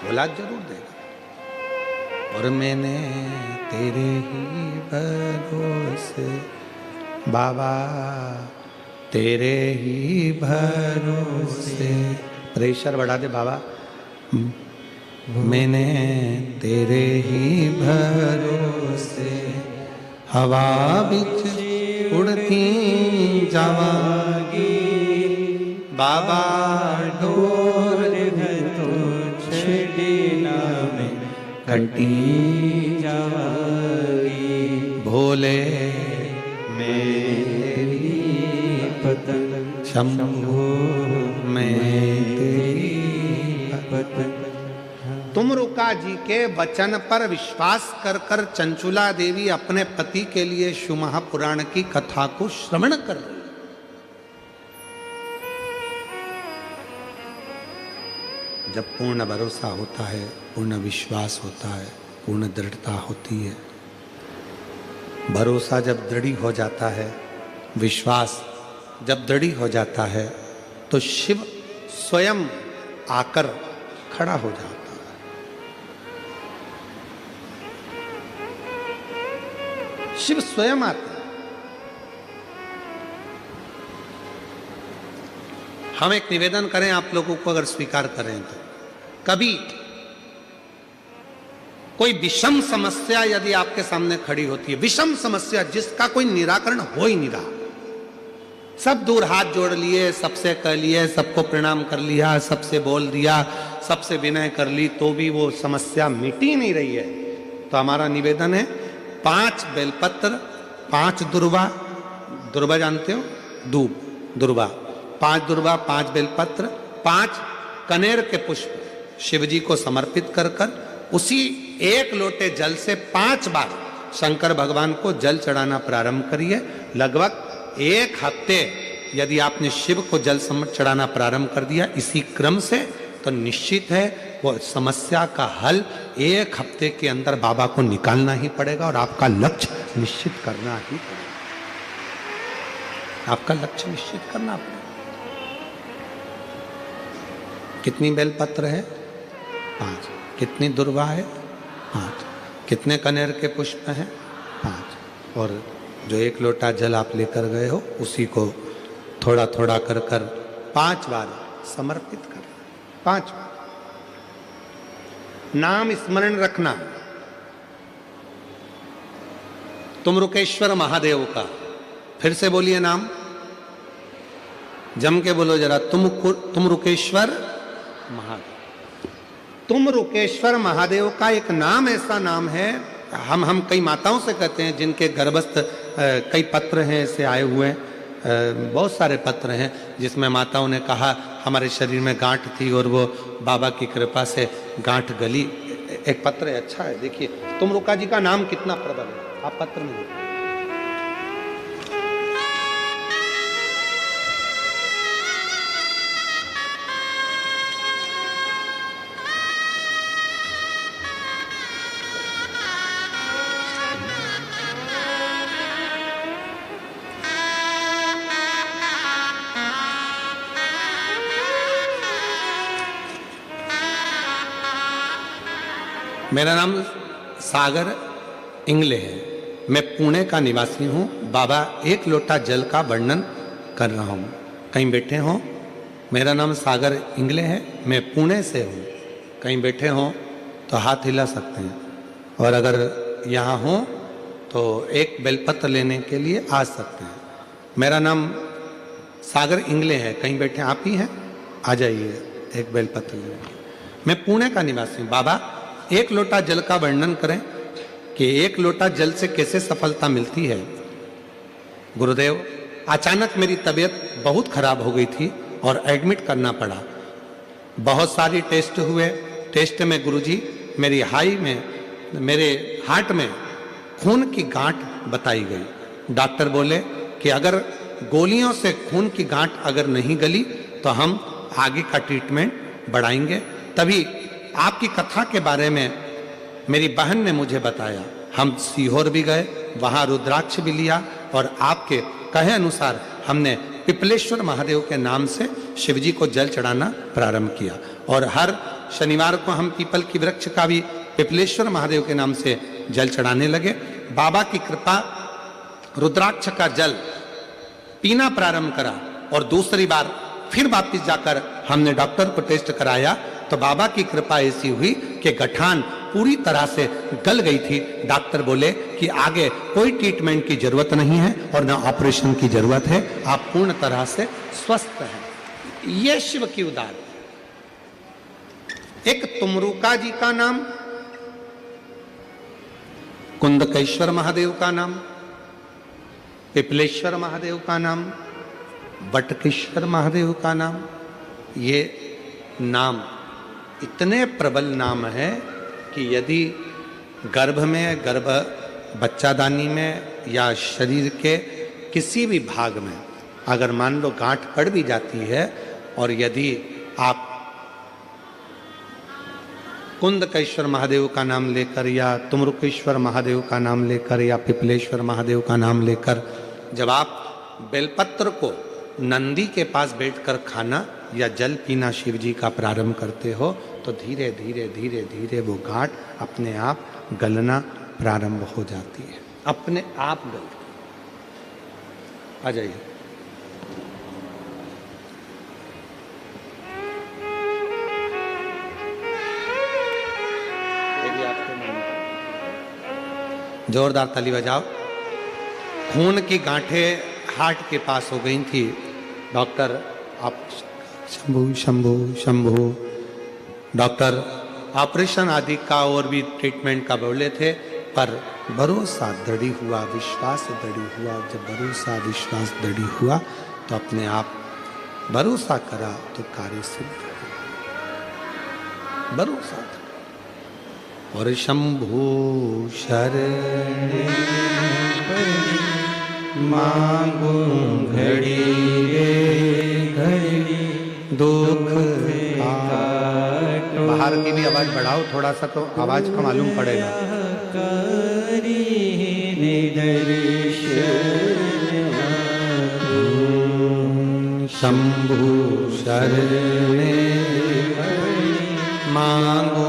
औलाद जरूर देगा। और मैंने तेरे ही भरोसे बाबा, तेरे ही भरोसे, प्रेशर बढ़ा दे बाबा, मैंने तेरे ही भरोसे हवा बिच उड़ती जावांगी बाबा, डोर तो छड़ी ना में घटी जावांगी, भोले मेरी पतंग शंभो मैं तेरी पतंग। तुमरुका जी के वचन पर विश्वास कर कर चंचुला देवी अपने पति के लिए शिव महापुराण की कथा को श्रवण कर रही। जब पूर्ण भरोसा होता है, पूर्ण विश्वास होता है, पूर्ण दृढ़ता होती है, भरोसा जब दृढ़ हो जाता है, विश्वास जब दृढ़ हो जाता है, तो शिव स्वयं आकर खड़ा हो जाता है। शिव स्वयं आते हैं। हम एक निवेदन करें आप लोगों को, अगर स्वीकार करें तो, कभी कोई विषम समस्या यदि आपके सामने खड़ी होती है, विषम समस्या जिसका कोई निराकरण हो ही नहीं रहा, सब दूर हाथ जोड़ लिए, सबसे कह लिए, सबको प्रणाम कर लिया, सबसे बोल दिया, सबसे विनय कर ली, तो भी वो समस्या मिटी नहीं रही है, तो हमारा निवेदन है 5 बेलपत्र, 5 दुर्वा, दुर्वा जानते हो, दूब, दुर्वा, 5 दुर्वा, 5 बेलपत्र, 5 कनेर के पुष्प शिवजी को समर्पित कर कर उसी 1 लोटे जल से 5 बार शंकर भगवान को जल चढ़ाना प्रारंभ करिए। लगभग 1 हफ्ते यदि आपने शिव को जल चढ़ाना प्रारंभ कर दिया इसी क्रम से, तो निश्चित है वो समस्या का हल 1 हफ्ते के अंदर बाबा को निकालना ही पड़ेगा और आपका लक्ष्य निश्चित करना ही पड़ेगा। आपका लक्ष्य निश्चित करना पड़ेगा। कितनी बेलपत्र है? 5। कितनी दुर्वा है? 5। कितने कनेर के पुष्प हैं? 5। और जो 1 लोटा जल आप लेकर गए हो उसी को थोड़ा थोड़ा कर कर 5 बार समर्पित कर। 5 बार नाम स्मरण रखना, तुमरुकेश्वर महादेव का। फिर से बोलिए नाम, जम के बोलो जरा, तुमरुकेश्वर महादेव। तुमरुकेश्वर महादेव का एक नाम ऐसा नाम है, हम कई माताओं से कहते हैं जिनके गर्भस्थ कई पत्र हैं ऐसे आए हुए, बहुत सारे पत्र हैं जिसमें माताओं ने कहा हमारे शरीर में गांठ थी और वो बाबा की कृपा से गांठ गली। एक पत्र है, अच्छा है, देखिए तुमरुका जी का नाम कितना प्रबल है, आप पत्र में देखिए। मेरा नाम सागर इंगले है, मैं पुणे का निवासी हूँ। बाबा 1 लोटा जल का वर्णन कर रहा हूँ, कहीं बैठे हों। मेरा नाम सागर इंगले है, मैं पुणे से हूँ। कहीं बैठे हों तो हाथ हिला सकते हैं, और अगर यहाँ हों तो 1 बेलपत्र लेने के लिए आ सकते हैं। मेरा नाम सागर इंगले है, कहीं बैठे आप ही हैं, आ जाइए 1 बेलपत्र लेने। मैं पुणे का निवासी हूँ। बाबा 1 लोटा जल का वर्णन करें कि 1 लोटा जल से कैसे सफलता मिलती है। गुरुदेव, अचानक मेरी तबीयत बहुत खराब हो गई थी और एडमिट करना पड़ा। बहुत सारी टेस्ट हुए, टेस्ट में गुरुजी मेरी मेरे हार्ट में खून की गांठ बताई गई। डॉक्टर बोले कि अगर गोलियों से खून की गांठ अगर नहीं गली तो हम आगे का ट्रीटमेंट बढ़ाएंगे। तभी आपकी कथा के बारे में मेरी बहन ने मुझे बताया। हम सीहोर भी गए, वहाँ रुद्राक्ष भी लिया और आपके कहे अनुसार हमने पिपलेश्वर महादेव के नाम से शिवजी को जल चढ़ाना प्रारंभ किया। और हर शनिवार को हम पीपल की वृक्ष का भी पिपलेश्वर महादेव के नाम से जल चढ़ाने लगे। बाबा की कृपा, रुद्राक्ष का जल पीना प्रारंभ करा और दूसरी बार फिर वापिस जाकर हमने डॉक्टर को टेस्ट कराया तो बाबा की कृपा ऐसी हुई कि गठान पूरी तरह से गल गई थी। डॉक्टर बोले कि आगे कोई ट्रीटमेंट की जरूरत नहीं है और ना ऑपरेशन की जरूरत है, आप पूर्ण तरह से स्वस्थ हैं। ये शिव की उदार। एक तुमरुका जी का नाम, कुंदकेश्वर महादेव का नाम, पिपलेश्वर महादेव का नाम, बटकेश्वर महादेव का नाम, ये नाम इतने प्रबल नाम है कि यदि गर्भ में, गर्भ बच्चादानी में या शरीर के किसी भी भाग में अगर मान लो गांठ पड़ भी जाती है और यदि आप कुंदकेश्वर महादेव का नाम लेकर या तुमरुकेश्वर महादेव का नाम लेकर या पिपलेश्वर महादेव का नाम लेकर जब आप बेलपत्र को नंदी के पास बैठकर खाना या जल पीना शिव जी का प्रारंभ करते हो तो धीरे धीरे धीरे धीरे वो गांठ अपने आप गलना प्रारंभ हो जाती है, अपने आप गल। आ जाइए। जोरदार ताली बजाओ। खून की गांठें हार्ट के पास हो गई थी। डॉक्टर आप शंभू शंभू शंभू डॉक्टर ऑपरेशन आदि का और भी ट्रीटमेंट का बोले थे, पर भरोसा दृढ़ हुआ, विश्वास दृढ़ हुआ। जब भरोसा विश्वास दृढ़ हुआ तो अपने आप भरोसा करा तो कार्य सिद्ध हुआ। भरोसा और शंभू शरण मांगू घड़ी रे घड़ी दुख काट। बाहर की भी आवाज बढ़ाओ थोड़ा सा तो आवाज का मालूम पड़ेगा। शंभू शरण मांगू